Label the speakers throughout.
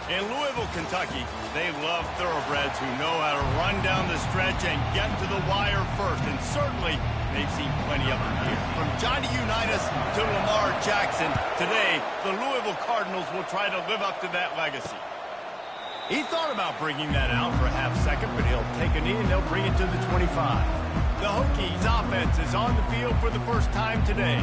Speaker 1: In Louisville, Kentucky, they love thoroughbreds who know how to run down the stretch and get to the wire first, and certainly they've seen plenty of them here. From Johnny Unitas to Lamar Jackson, today the Louisville Cardinals will try to live up to that legacy. He thought about bringing that out for a half second, but he'll take a knee and they'll bring it to the 25. The Hokies offense is on the field for the first time today.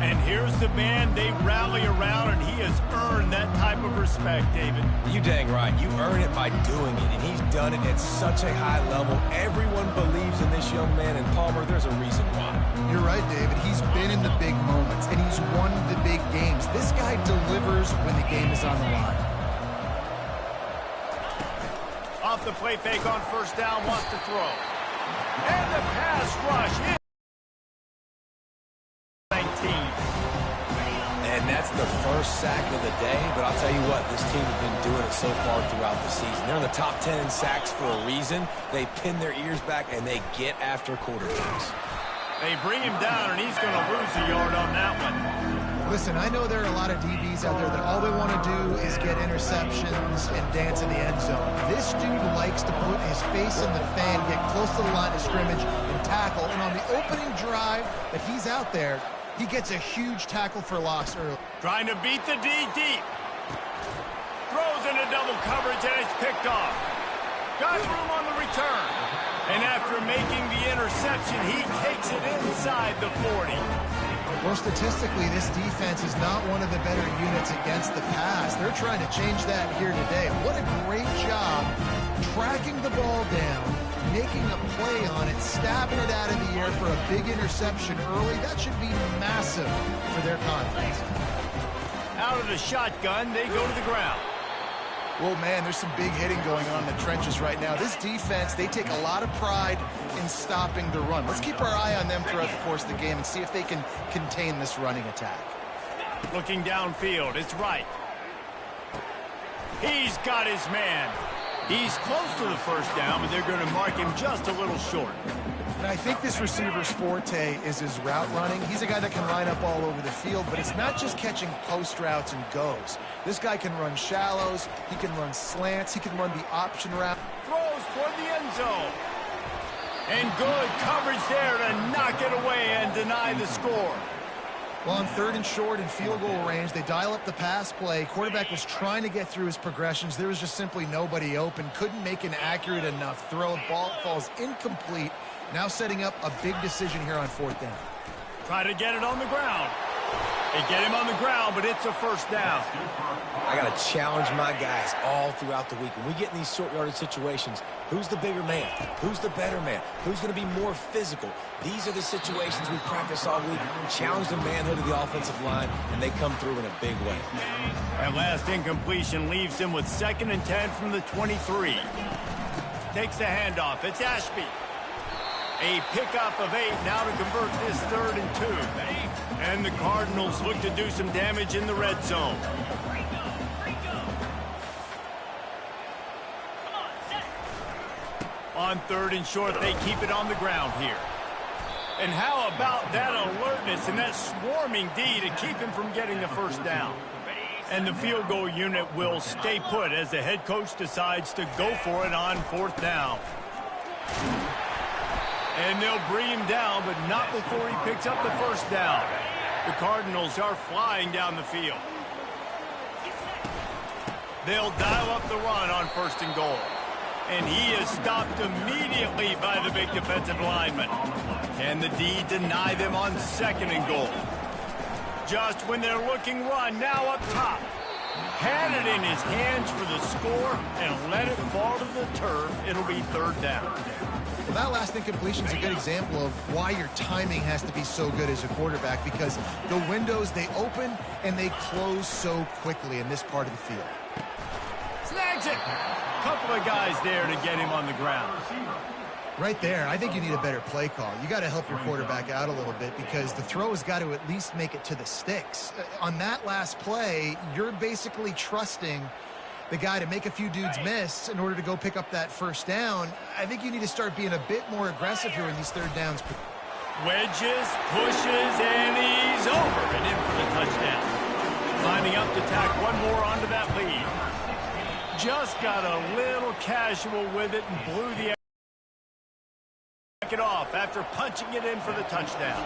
Speaker 1: And here's the man they rally around, and he has earned that type of respect, David.
Speaker 2: You dang right. You earn it by doing it, and he's done it at such a high level. Everyone believes in this young man, and Palmer, there's a reason why.
Speaker 3: You're right, David. He's been in the big moments, and he's won the big games. This guy delivers when the game is on the line.
Speaker 1: Off the play fake on first down, wants to throw. And the pass rush is 19.
Speaker 2: And that's the first sack of the day, but I'll tell you what, this team has been doing it so far throughout the season. They're in the top 10 in sacks for a reason. They pin their ears back, and they get after quarterbacks.
Speaker 1: They bring him down, and he's going to lose a yard on that one.
Speaker 3: Listen, I know there are a lot of DBs out there that all they want to do is get interceptions and dance in the end zone. This dude likes to put his face in the fan, get close to the line of scrimmage, and tackle. And on the opening drive that he's out there, he gets a huge tackle for loss early.
Speaker 1: Trying to beat the D deep. Throws into double coverage, and it's picked off. Got room on the return. And after making the interception, he takes it inside the 40.
Speaker 3: Well, statistically, this defense is not one of the better units against the pass. They're trying to change that here today. What a great job tracking the ball down, making a play on it, stabbing it out of the air for a big interception early. That should be massive for their confidence.
Speaker 1: Out of the shotgun, they go to the ground.
Speaker 3: Well, man, there's some big hitting going on in the trenches right now. This defense, they take a lot of pride in stopping the run. Let's keep our eye on them throughout the course of the game and see if they can contain this running attack.
Speaker 1: Looking downfield, it's right. He's got his man. He's close to the first down, but they're going to mark him just a little short.
Speaker 3: And I think this receiver's forte is his route running. He's a guy that can line up all over the field, but it's not just catching post routes and goes. This guy can run shallows, he can run slants, he can run the option route.
Speaker 1: Throws toward the end zone. And good coverage there to knock it away and deny the score.
Speaker 3: Well, on 3rd and short and field goal range, they dial up the pass play. Quarterback was trying to get through his progressions. There was just simply nobody open. Couldn't make an accurate enough throw. Ball falls incomplete. Now setting up a big decision here on 4th down.
Speaker 1: Try to get it on the ground. They get him on the ground, but it's a first down.
Speaker 2: I got to challenge my guys all throughout the week. When we get in these short yardage situations, who's the bigger man? Who's the better man? Who's going to be more physical? These are the situations we practice all week. Challenge the manhood of the offensive line, and they come through in a big way.
Speaker 1: That last incompletion leaves him with 2nd and 10 from the 23. Takes the handoff. It's Ashby. A pickup of 8 now to convert this 3rd and 2. And the Cardinals look to do some damage in the red zone. On 3rd and short, they keep it on the ground here. And how about that alertness and that swarming D to keep him from getting the first down? And the field goal unit will stay put as the head coach decides to go for it on 4th down. And they'll bring him down, but not before he picks up the first down. The Cardinals are flying down the field. They'll dial up the run on 1st and goal. And he is stopped immediately by the big defensive lineman. Can the D deny them on 2nd and goal? Just when they're looking run, now up top. Had it in his hands for the score and let it fall to the turf. It'll be 3rd down.
Speaker 3: Well, that last incompletion is a good example of why your timing has to be so good as a quarterback, because the windows, they open and they close so quickly in this part of the field.
Speaker 1: Snags it. Couple of guys there to get him on the ground.
Speaker 3: Right there, I think you need a better play call. You got to help your quarterback out a little bit because the throw has got to at least make it to the sticks. On that last play, you're basically trusting the guy to make a few dudes miss in order to go pick up that first down. I think you need to start being a bit more aggressive here in these 3rd downs.
Speaker 1: Wedges, pushes, and he's over and in for the touchdown. Lining up to tack one more onto that lead. Just got a little casual with it and blew the it off after punching it in for the touchdown.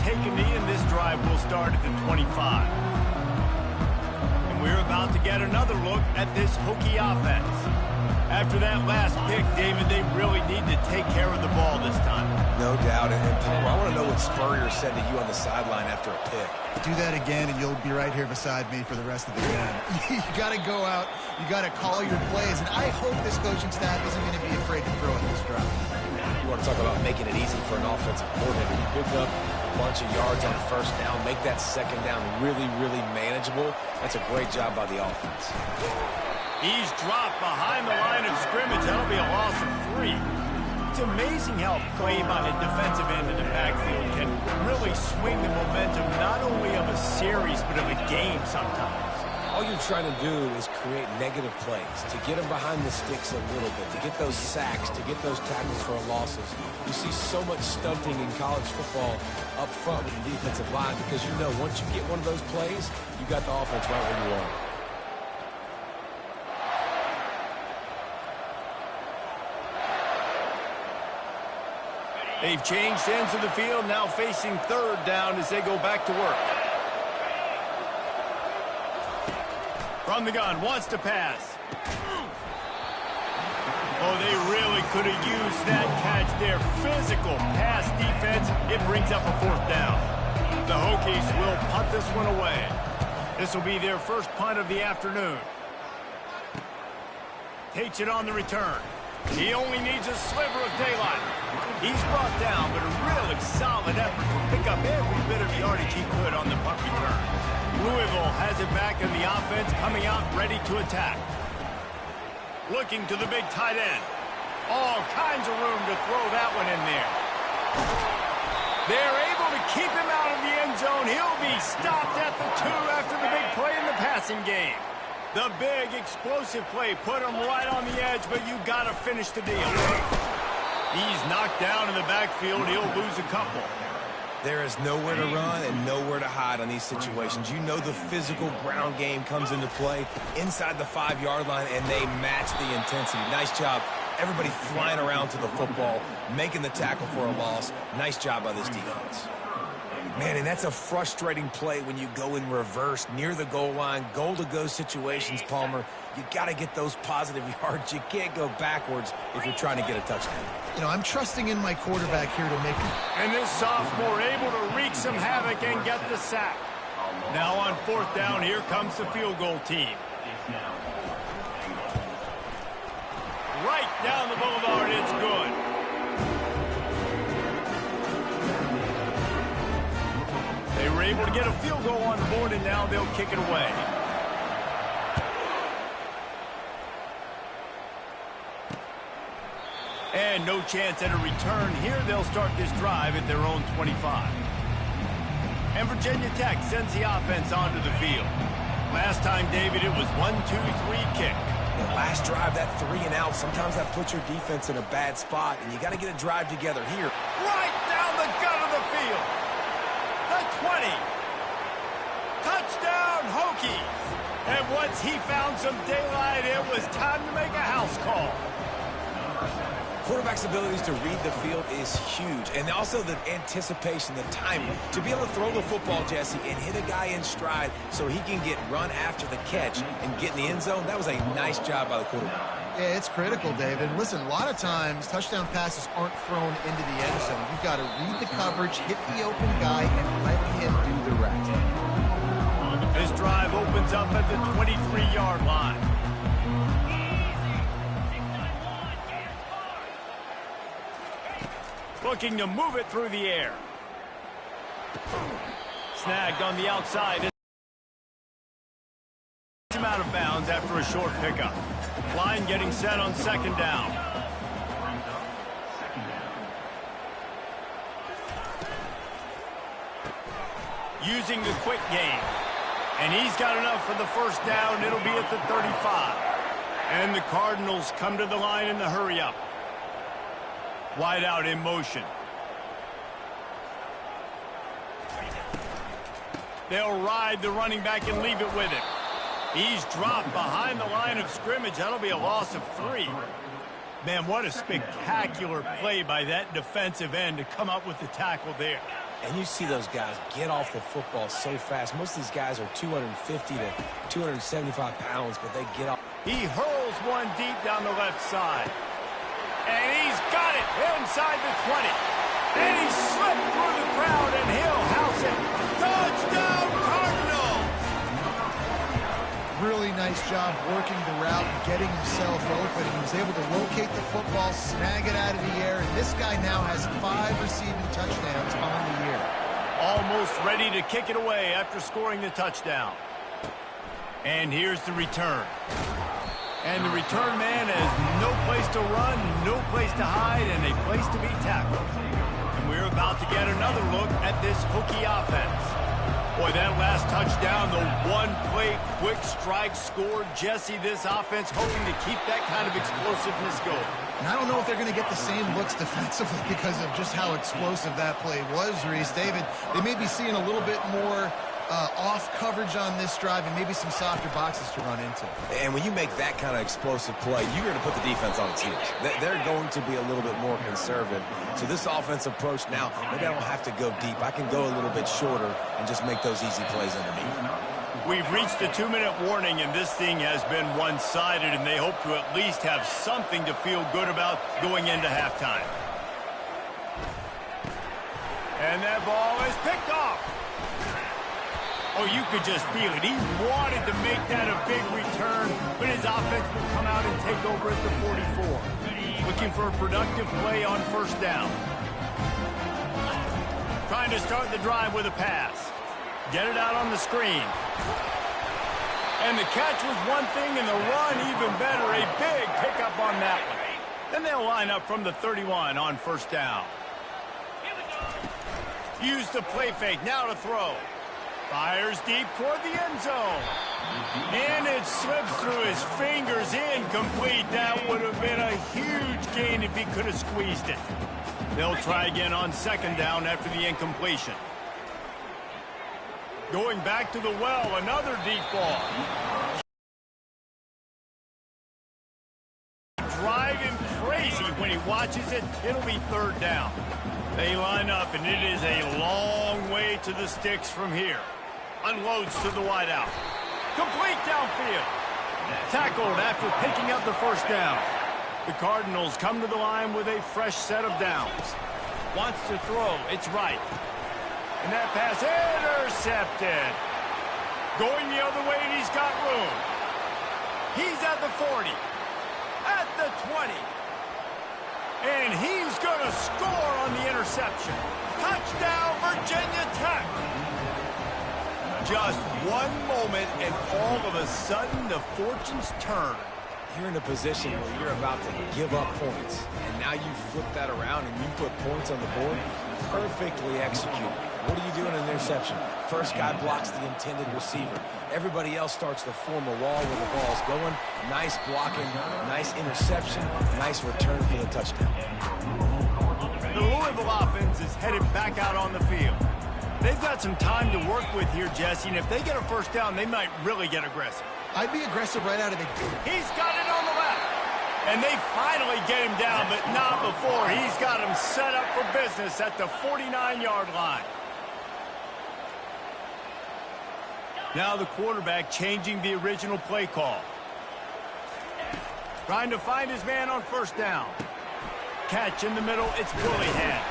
Speaker 1: Take a knee, and this drive will start at the 25. And we're about to get another look at this Hokie offense. After that last pick, David, they really need to take care of the ball this time.
Speaker 2: No doubt. And Palmer, I want to know what Spurrier said to you on the sideline after a pick.
Speaker 3: Do that again, and you'll be right here beside me for the rest of the game. You got to go out. You got to call your plays. And I hope this coaching staff isn't going to be afraid to throw at this drive.
Speaker 2: You want to talk about making it easy for an offensive coordinator. You pick up a bunch of yards on first down, make that second down really, really manageable. That's a great job by the offense.
Speaker 1: He's dropped behind the line of scrimmage. That'll be a loss of 3. It's amazing how play by a defensive end in the backfield can really swing the momentum not only of a series but of a game sometimes.
Speaker 2: All you're trying to do is create negative plays, to get them behind the sticks a little bit, to get those sacks, to get those tackles for losses. You see so much stunting in college football up front with the defensive line because you know once you get one of those plays, you got the offense right where you want it.
Speaker 1: They've changed ends of the field, now facing third down as they go back to work. From the gun, wants to pass. Oh, they really could have used that catch there. Physical pass defense. It brings up a fourth down. The Hokies will punt this one away. This will be their first punt of the afternoon. Takes it on the return. He only needs a sliver of daylight. He's brought down, but a really solid effort to pick up every bit of yardage he could on the punt return. Louisville has it back in the offense, coming out ready to attack. Looking to the big tight end. All kinds of room to throw that one in there. They're able to keep him out of the end zone. He'll be stopped at the 2 after the big play in the passing game. The big explosive play put him right on the edge, but you got to finish the deal. He's knocked down in the backfield. He'll lose a couple.
Speaker 2: There is nowhere to run and nowhere to hide on these situations. You know the physical ground game comes into play inside the 5-yard line, and they match the intensity. Nice job. Everybody flying around to the football, making the tackle for a loss. Nice job by this defense. Man, and that's a frustrating play when you go in reverse near the goal line, goal-to-go situations, Palmer. You got to get those positive yards. You can't go backwards if you're trying to get a touchdown.
Speaker 3: You know, I'm trusting in my quarterback here to make it.
Speaker 1: And this sophomore able to wreak some havoc and get the sack. Now on fourth down, here comes the field goal team. Right down the boulevard, it's good. They were able to get a field goal on the board, and now they'll kick it away. And no chance at a return here. They'll start this drive at their own 25. And Virginia Tech sends the offense onto the field. Last time, David, it was 1-2-3 kick.
Speaker 2: The last drive, that 3 and out, sometimes that puts your defense in a bad spot, and you got to get a drive together here.
Speaker 1: Right down the gut of the field. The 20. Touchdown, Hokies. And once he found some daylight, it was time to make a house call.
Speaker 2: Quarterback's abilities to read the field is huge, and also the anticipation, the timing. To be able to throw the football, Jesse, and hit a guy in stride so he can get run after the catch and get in the end zone, that was a nice job by the quarterback.
Speaker 3: Yeah, it's critical, David. Listen, a lot of times touchdown passes aren't thrown into the end zone. You've got to read the coverage, hit the open guy, and let him do the rest.
Speaker 1: This drive opens up at the 23-yard line. Looking to move it through the air. Snagged on the outside. Him out of bounds after a short pickup. Line getting set on second down. Using the quick game. And he's got enough for the first down. It'll be at the 35. And the Cardinals come to the line in the hurry-up. Wide out in motion. They'll ride the running back and leave it with him. He's dropped behind the line of scrimmage. That'll be a loss of 3. Man, what a spectacular play by that defensive end to come up with the tackle there.
Speaker 2: And you see those guys get off the football so fast. Most of these guys are 250 to 275 pounds, but they get off.
Speaker 1: He hurls one deep down the left side. And he's got it inside the 20. And he slipped through the crowd, and he'll house it. Touchdown, Cardinals!
Speaker 3: Really nice job working the route and getting himself open. He was able to locate the football, snag it out of the air, and this guy now has 5 receiving touchdowns on the year.
Speaker 1: Almost ready to kick it away after scoring the touchdown. And here's the return. And the return man has no place to run, no place to hide, and a place to be tackled. And we're about to get another look at this Hokie offense. Boy, that last touchdown, the one-play quick strike score. Jesse, this offense hoping to keep that kind of explosiveness going.
Speaker 3: And I don't know if they're going to get the same looks defensively because of just how explosive that play was, Reese. David, they may be seeing a little bit more off coverage on this drive and maybe some softer boxes to run into.
Speaker 2: And when you make that kind of explosive play, you're going to put the defense on its heels. They're going to be a little bit more conservative. So this offensive approach now, maybe I don't have to go deep. I can go a little bit shorter and just make those easy plays underneath.
Speaker 1: We've reached the 2-minute warning, and this thing has been one-sided, and they hope to at least have something to feel good about going into halftime. And that ball is picked off. Oh, you could just feel it. He wanted to make that a big return, but his offense will come out and take over at the 44. Looking for a productive play on first down. Trying to start the drive with a pass. Get it out on the screen. And the catch was one thing, and the run even better. A big pickup on that one. Then they'll line up from the 31 on first down. Use the play fake. Now to throw. Fires deep toward the end zone. And it slips through his fingers. Incomplete. That would have been a huge gain if he could have squeezed it. They'll try again on second down after the incompletion. Going back to the well, another deep ball. Driving crazy when he watches it. It'll be third down. They line up, and it is a long way to the sticks from here. Unloads to the wideout. Complete downfield. Tackled after picking up the first down. The Cardinals come to the line with a fresh set of downs. Wants to throw. It's right. And that pass intercepted. Going the other way, and he's got room. He's at the 40. At the 20. And he's going to score on the interception. Touchdown, Virginia Tech. Just one moment, and all of a sudden, the fortunes turn.
Speaker 2: You're in a position where you're about to give up points, and now you flip that around and you put points on the board. Perfectly executed. What do you do in an interception? First guy blocks the intended receiver. Everybody else starts to form a wall where the ball's going. Nice blocking, nice interception, nice return for the touchdown.
Speaker 1: The Louisville offense is headed back out on the field. They've got some time to work with here, Jesse, and if they get a first down, they might really get aggressive.
Speaker 3: I'd be aggressive right out of the gate.
Speaker 1: He's got it on the left. And they finally get him down, but not before. He's got him set up for business at the 49-yard line. Now the quarterback changing the original play call. Trying to find his man on first down. Catch in the middle, it's Willingham.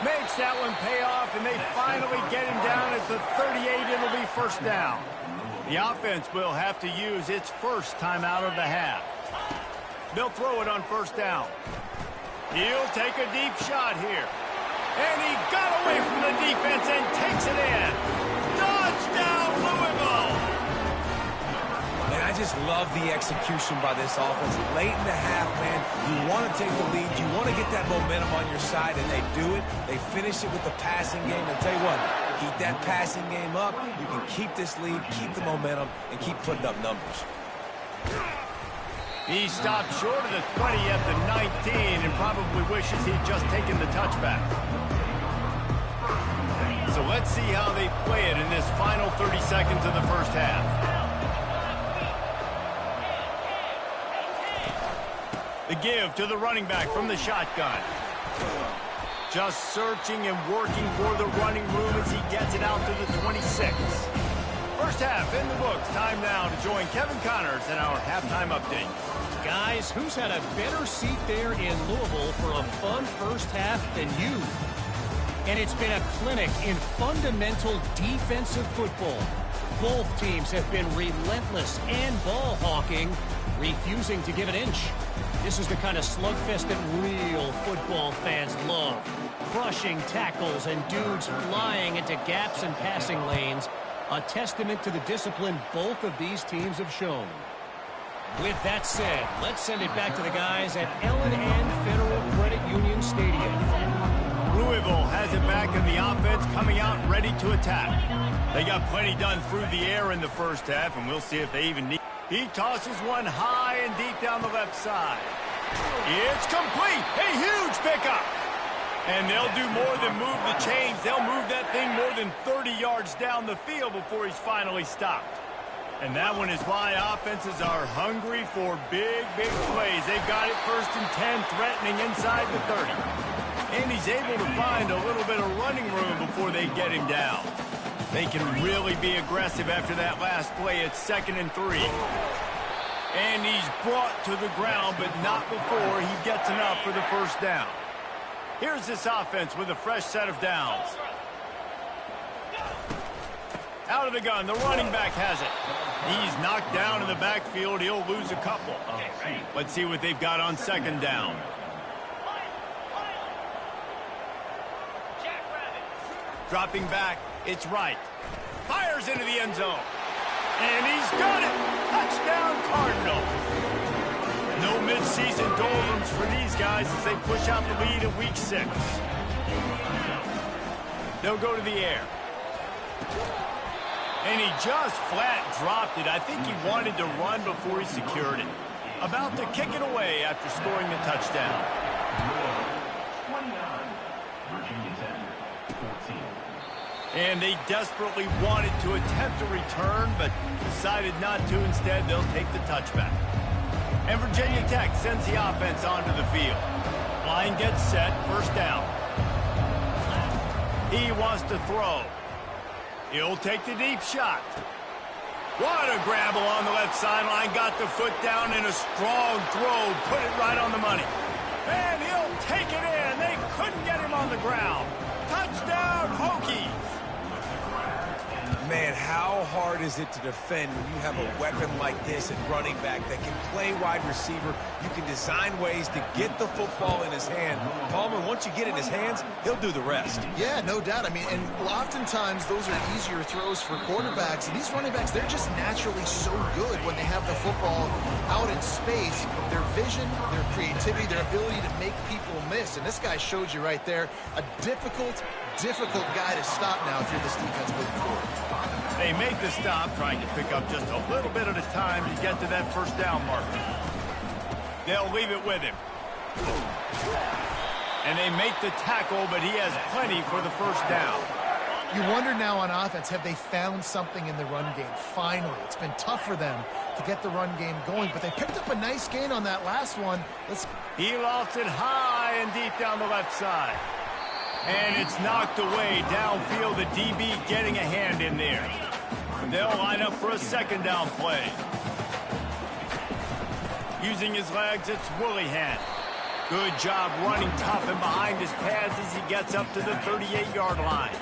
Speaker 1: Makes that one pay off, and they finally get him down at the 38. It'll be first down. The offense will have to use its first timeout of the half. They'll throw it on first down. He'll take a deep shot here. And he got away from the defense and takes it in. Touchdown, Louisville!
Speaker 2: And I just love the execution by this offense. Late in the half, man, you want to take the lead. You want to get that momentum on your side, and they do it. They finish it with the passing game. And tell you what, keep that passing game up. You can keep this lead, keep the momentum, and keep putting up numbers.
Speaker 1: He stopped short of the 20 at the 19 and probably wishes he'd just taken the touchback. So let's see how they play it in this final 30 seconds of the first half. The give to the running back from the shotgun. Just searching and working for the running room as he gets it out to the 26. First half in the books. Time now to join Kevin Connors in our halftime update.
Speaker 4: Guys, who's had a better seat there in Louisville for a fun first half than you? And it's been a clinic in fundamental defensive football. Both teams have been relentless and ball hawking, refusing to give an inch. This is the kind of slugfest that real football fans love. Crushing tackles and dudes flying into gaps and passing lanes. A testament to the discipline both of these teams have shown. With that said, let's send it back to the guys at L&N Federal Credit Union Stadium.
Speaker 1: Louisville has it back in the offense, coming out ready to attack. They got plenty done through the air in the first half, and we'll see if they even need. He tosses one high and deep down the left side. It's complete. A huge pickup. And they'll do more than move the chains. They'll move that thing more than 30 yards down the field before he's finally stopped. And that one is why offenses are hungry for big, big plays. They've got it 1st and 10, threatening inside the 30. And he's able to find a little bit of running room before they get him down. They can really be aggressive after that last play. It's 2nd and 3. And he's brought to the ground, but not before he gets enough for the first down. Here's this offense with a fresh set of downs. Out of the gun, the running back has it. He's knocked down in the backfield. He'll lose a couple. Let's see what they've got on 2nd down. Dropping back, it's right. Fires into the end zone. And he's got it. Touchdown, Cardinals. No mid-season doldrums for these guys as they push out the lead in week 6. They'll go to the air. And he just flat dropped it. I think he wanted to run before he secured it. About to kick it away after scoring the touchdown. And they desperately wanted to attempt a return, but decided not to. Instead, they'll take the touchback. And Virginia Tech sends the offense onto the field. Line gets set, 1st down. He wants to throw. He'll take the deep shot. What a grab along the left sideline. Got the foot down in a strong throw. Put it right on the money. And he'll take it in. They couldn't get him on the ground. Touchdown, Hokies.
Speaker 2: Man, how hard is it to defend when you have a weapon like this at running back that can play wide receiver? You can design ways to get the football in his hand. Palmer, once you get it in his hands, he'll do the rest.
Speaker 3: Yeah, no doubt. I mean, and oftentimes those are easier throws for quarterbacks. And these running backs, they're just naturally so good when they have the football out in space. Their vision, their creativity, their ability to make people miss. And this guy showed you right there, a difficult guy to stop now if you're this defense moving forward.
Speaker 1: They make the stop, trying to pick up just a little bit at a time to get to that 1st down marker. They'll leave it with him. And they make the tackle, but he has plenty for the 1st down.
Speaker 3: You wonder now on offense, have they found something in the run game? Finally, it's been tough for them to get the run game going, but they picked up a nice gain on that last one.
Speaker 1: He lost it high and deep down the left side. And it's knocked away downfield. The DB getting a hand in there. They'll line up for a 2nd down play. Using his legs, it's Willihan. Good job running tough and behind his pads as he gets up to the 38-yard line.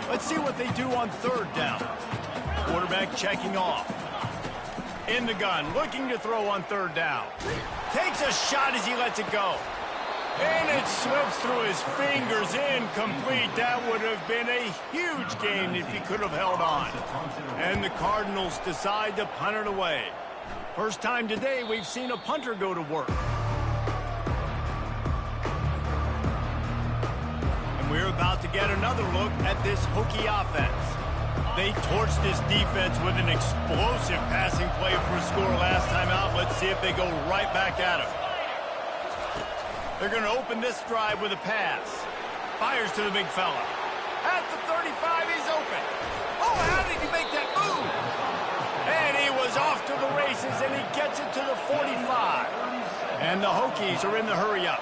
Speaker 1: Let's see what they do on 3rd down. Quarterback checking off. In the gun, looking to throw on 3rd down. Takes a shot as he lets it go. And it slips through his fingers, incomplete. That would have been a huge gain if he could have held on. And the Cardinals decide to punt it away. First time today we've seen a punter go to work. And we're about to get another look at this Hokie offense. They torched this defense with an explosive passing play for a score last time out. Let's see if they go right back at him. They're going to open this drive with a pass. Fires to the big fella. At the 35, he's open. Oh, how did he make that move? And he was off to the races, and he gets it to the 45. And the Hokies are in the hurry-up.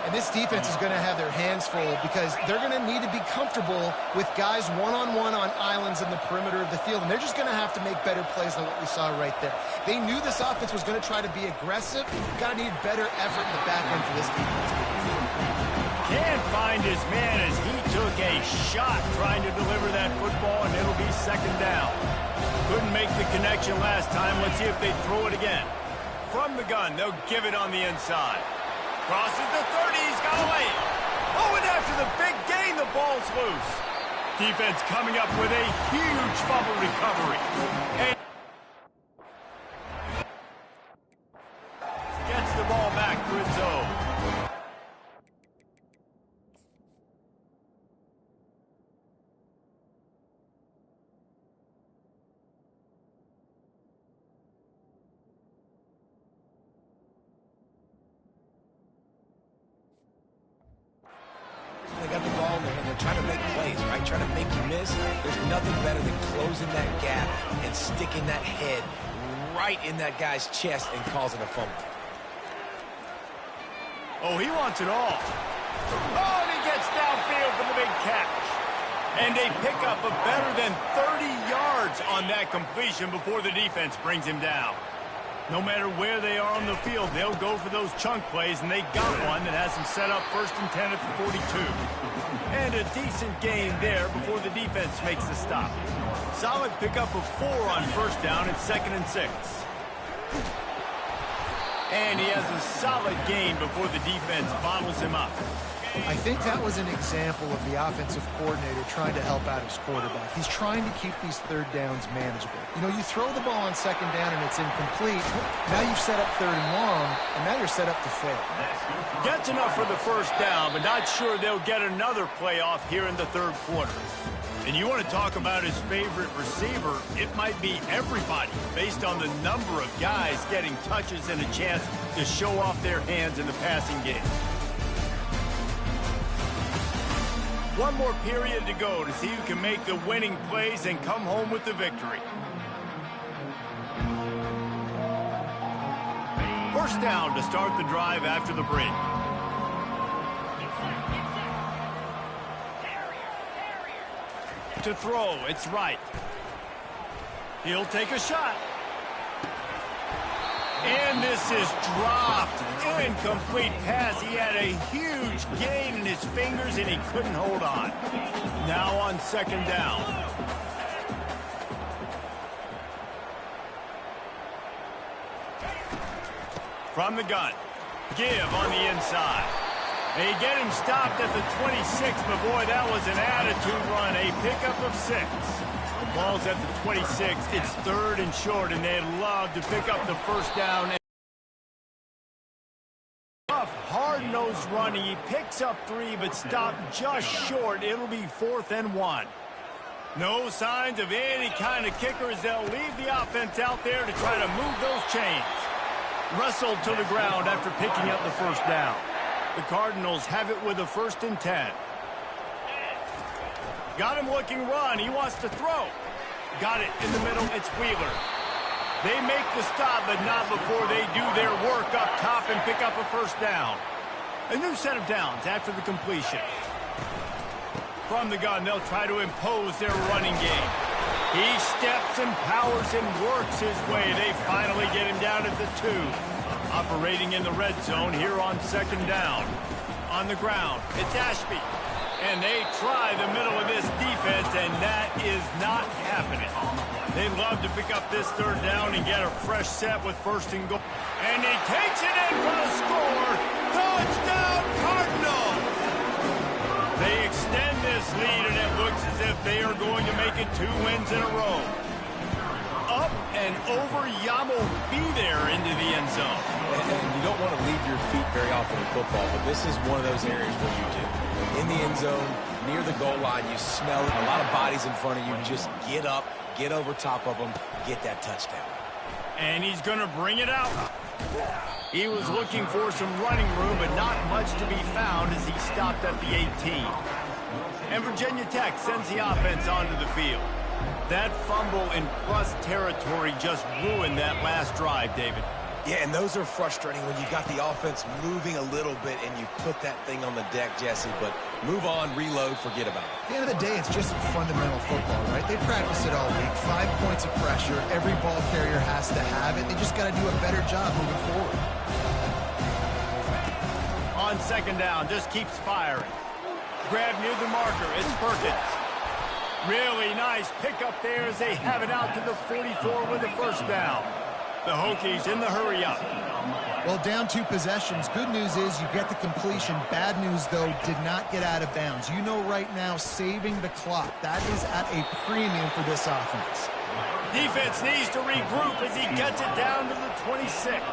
Speaker 3: And this defense is going to have their hands full because they're going to need to be comfortable with guys one-on-one on islands in the perimeter of the field. And they're just going to have to make better plays than what we saw right there. They knew this offense was going to try to be aggressive. Got to need better effort in the back end for this defense.
Speaker 1: Can't find his man as he took a shot trying to deliver that football, and it'll be second down. Couldn't make the connection last time. Let's see if they throw it again. From the gun, they'll give it on the inside. Crosses the 30, he's got away. Oh, and after the big gain, the ball's loose. Defense coming up with a huge fumble recovery. And gets the ball back to its own.
Speaker 2: They got the ball in their hand. They're trying to make plays, right? Trying to make you miss. There's nothing better than closing that gap and sticking that head right in that guy's chest and causing a fumble.
Speaker 1: Oh, he wants it all. Oh, and he gets downfield for the big catch. And they pick up a better than 30 yards on that completion before the defense brings him down. No matter where they are on the field, they'll go for those chunk plays, and they got one that has them set up 1st and 10 at the 42. And a decent gain there before the defense makes the stop. Solid pickup of 4 on 1st down and 2nd and 6. And he has a solid gain before the defense bottles him up.
Speaker 3: I think that was an example of the offensive coordinator trying to help out his quarterback. He's trying to keep these 3rd downs manageable. You know, you throw the ball on 2nd down and it's incomplete. Now you've set up 3rd and long, and now you're set up to fail.
Speaker 1: Gets enough for the 1st down, but not sure they'll get another playoff here in the 3rd quarter. And you want to talk about his favorite receiver, it might be everybody based on the number of guys getting touches and a chance to show off their hands in the passing game. One more period to go to see who can make the winning plays and come home with the victory. 1st down to start the drive after the break. To throw, it's right. He'll take a shot. And this is dropped. Incomplete pass. He had a huge gain in his fingers, and he couldn't hold on. Now on 2nd down. From the gun. Give on the inside. They get him stopped at the 26, but boy, that was an attitude run. A pickup of 6. The ball's at the 26. It's 3rd and short, and they'd love to pick up the 1st down. Tough, hard-nosed running. He picks up 3, but stopped just short. It'll be 4th and 1. No signs of any kind of kickers. They'll leave the offense out there to try to move those chains. Wrestled to the ground after picking up the 1st down. The Cardinals have it with a 1st and 10. Got him looking run. He wants to throw. Got it in the middle. It's Wheeler. They make the stop, but not before they do their work up top and pick up a 1st down. A new set of downs after the completion. From the gun, they'll try to impose their running game. He steps and powers and works his way. They finally get him down at the 2. Operating in the red zone here on 2nd down. On the ground, it's Ashby. And they try the middle of this defense, and that is not happening. They'd love to pick up this 3rd down and get a fresh set with 1st and goal. And he takes it in for the score. Touchdown, Cardinals! They extend this lead, and it looks as if they are going to make it 2 wins in a row. Up and over, Yamo be there into the end zone.
Speaker 2: And you don't want to leave your feet very often in football, but this is one of those areas where you do. In the end zone, near the goal line, you smell it. A lot of bodies in front of you. Just get up, get over top of them, get that touchdown.
Speaker 1: And he's going to bring it out. He was looking for some running room, but not much to be found as he stopped at the 18. And Virginia Tech sends the offense onto the field. That fumble in plus territory just ruined that last drive, David.
Speaker 2: Yeah, and those are frustrating when you got the offense moving a little bit and you put that thing on the deck, Jesse. But move on, reload, forget about it.
Speaker 3: At the end of the day, it's just fundamental football, right? They practice it all week. 5 points of pressure. Every ball carrier has to have it. They just got to do a better job moving forward.
Speaker 1: On second down, just keeps firing. Grab near the marker. It's Perkins. Really nice pickup there as they have it out to the 44 with a first down. The Hokies in the hurry-up.
Speaker 3: Well, down 2 possessions. Good news is you get the completion. Bad news, though, did not get out of bounds. You know right now, saving the clock. That is at a premium for this offense.
Speaker 1: Defense needs to regroup as he gets it down to the 26.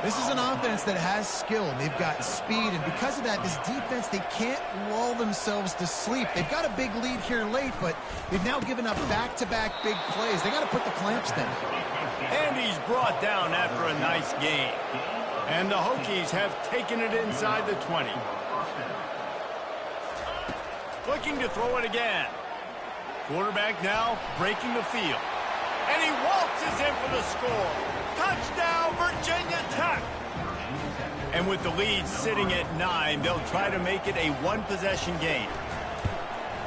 Speaker 3: This is an offense that has skill. They've got speed, and because of that, this defense, they can't lull themselves to sleep. They've got a big lead here late, but they've now given up back-to-back big plays. They got to put the clamps down.
Speaker 1: And he's brought down after a nice gain. And the Hokies have taken it inside the 20. Looking to throw it again. Quarterback now breaking the field. And he waltzes in for the score. Touchdown, Virginia Tech. And with the lead sitting at 9, they'll try to make it a one-possession game.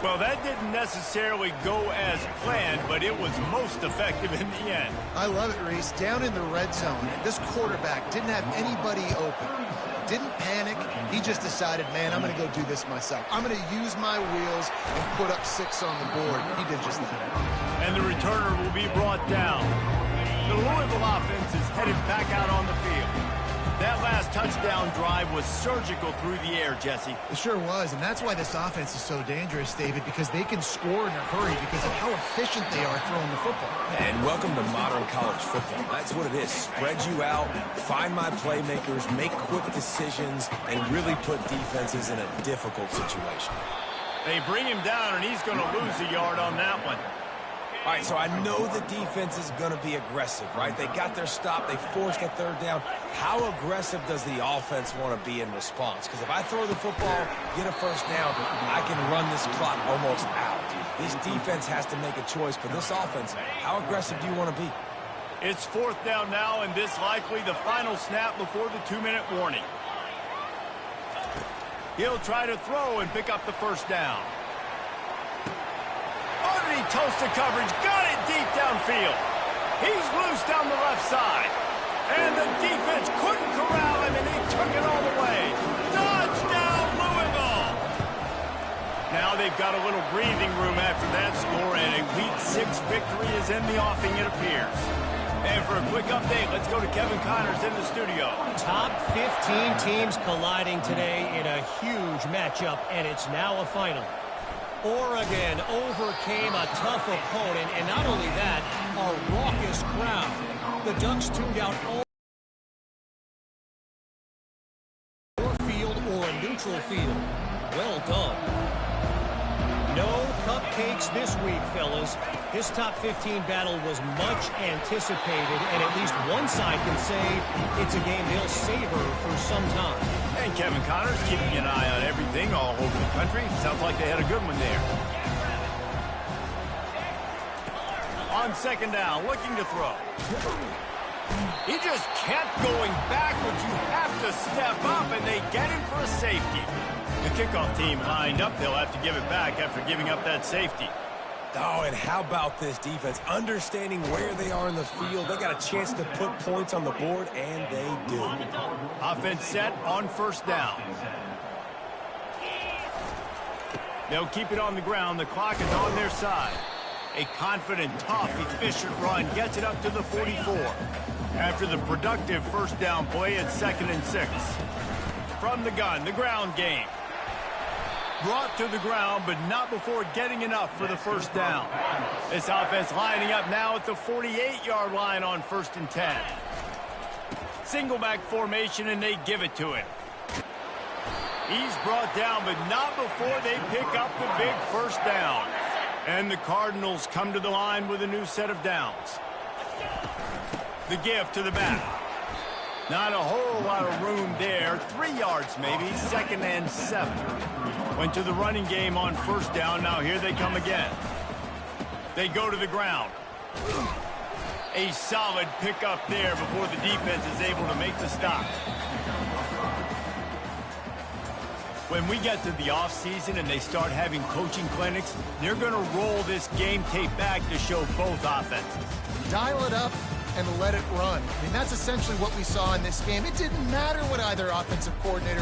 Speaker 1: Well, that didn't necessarily go as planned, but it was most effective in the end.
Speaker 3: I love it, Reese. Down in the red zone, this quarterback didn't have anybody open. Didn't panic. He just decided, man, I'm going to go do this myself. I'm going to use my wheels and put up 6 on the board. He did just that.
Speaker 1: And the returner will be brought down. The Louisville offense is headed back out on the field. That last touchdown drive was surgical through the air, Jesse.
Speaker 3: It sure was, and that's why this offense is so dangerous, David, because they can score in a hurry because of how efficient they are throwing the football.
Speaker 2: And welcome to modern college football. That's what it is. Spread you out, find my playmakers, make quick decisions, and really put defenses in a difficult situation.
Speaker 1: They bring him down, and he's going to lose a yard on that one.
Speaker 2: All right, so I know the defense is going to be aggressive, right? They got their stop. They forced a third down. How aggressive does the offense want to be in response? Because if I throw the football, get a first down, I can run this clock almost out. This defense has to make a choice. For this offense, how aggressive do you want to be?
Speaker 1: It's 4th down now, and this likely the final snap before the 2-minute warning. He'll try to throw and pick up the first down. Underneath toasted coverage, got it deep downfield. He's loose down the left side. And the defense couldn't corral him, and he took it all the way. Touchdown, Louisville! Now they've got a little breathing room after that score, and a Week 6 victory is in the offing, it appears. And for a quick update, let's go to Kevin Connors in the studio.
Speaker 4: Top 15 teams colliding today in a huge matchup, and it's now a final. Oregon overcame a tough opponent, and not only that, a raucous crowd. The Ducks tuned out all field or a neutral field. Well done. No cupcakes this week, fellas. This top 15 battle was much anticipated, and at least one side can say it's a game they'll savor for some time.
Speaker 1: And Kevin Connors keeping an eye on everything all over the country. Sounds like they had a good one there. On second down, looking to throw. He just kept going backwards. You have to step up, and they get him for a safety. The kickoff team lined up. They'll have to give it back after giving up that safety.
Speaker 2: Oh, and how about this defense? Understanding where they are in the field. They got a chance to put points on the board, and they do.
Speaker 1: Offense set on first down. They'll keep it on the ground. The clock is on their side. A confident, tough, efficient run gets it up to the 44. After the productive first down play, it's 2nd and 6. From the gun, the ground game. Brought to the ground, but not before getting enough for the first down. This offense lining up now at the 48-yard line on 1st and 10. Single back formation, and they give it to him. He's brought down, but not before they pick up the big first down. And the Cardinals come to the line with a new set of downs. The give to the back. Not a whole lot of room there. 3 yards maybe, 2nd and 7. Went to the running game on 1st down. Now here they come again. They go to the ground. A solid pickup there before the defense is able to make the stop. When we get to the offseason and they start having coaching clinics, they're going to roll this game tape back to show both offenses.
Speaker 3: Dial it up and let it run. I mean, that's essentially what we saw in this game. It didn't matter what either offensive coordinator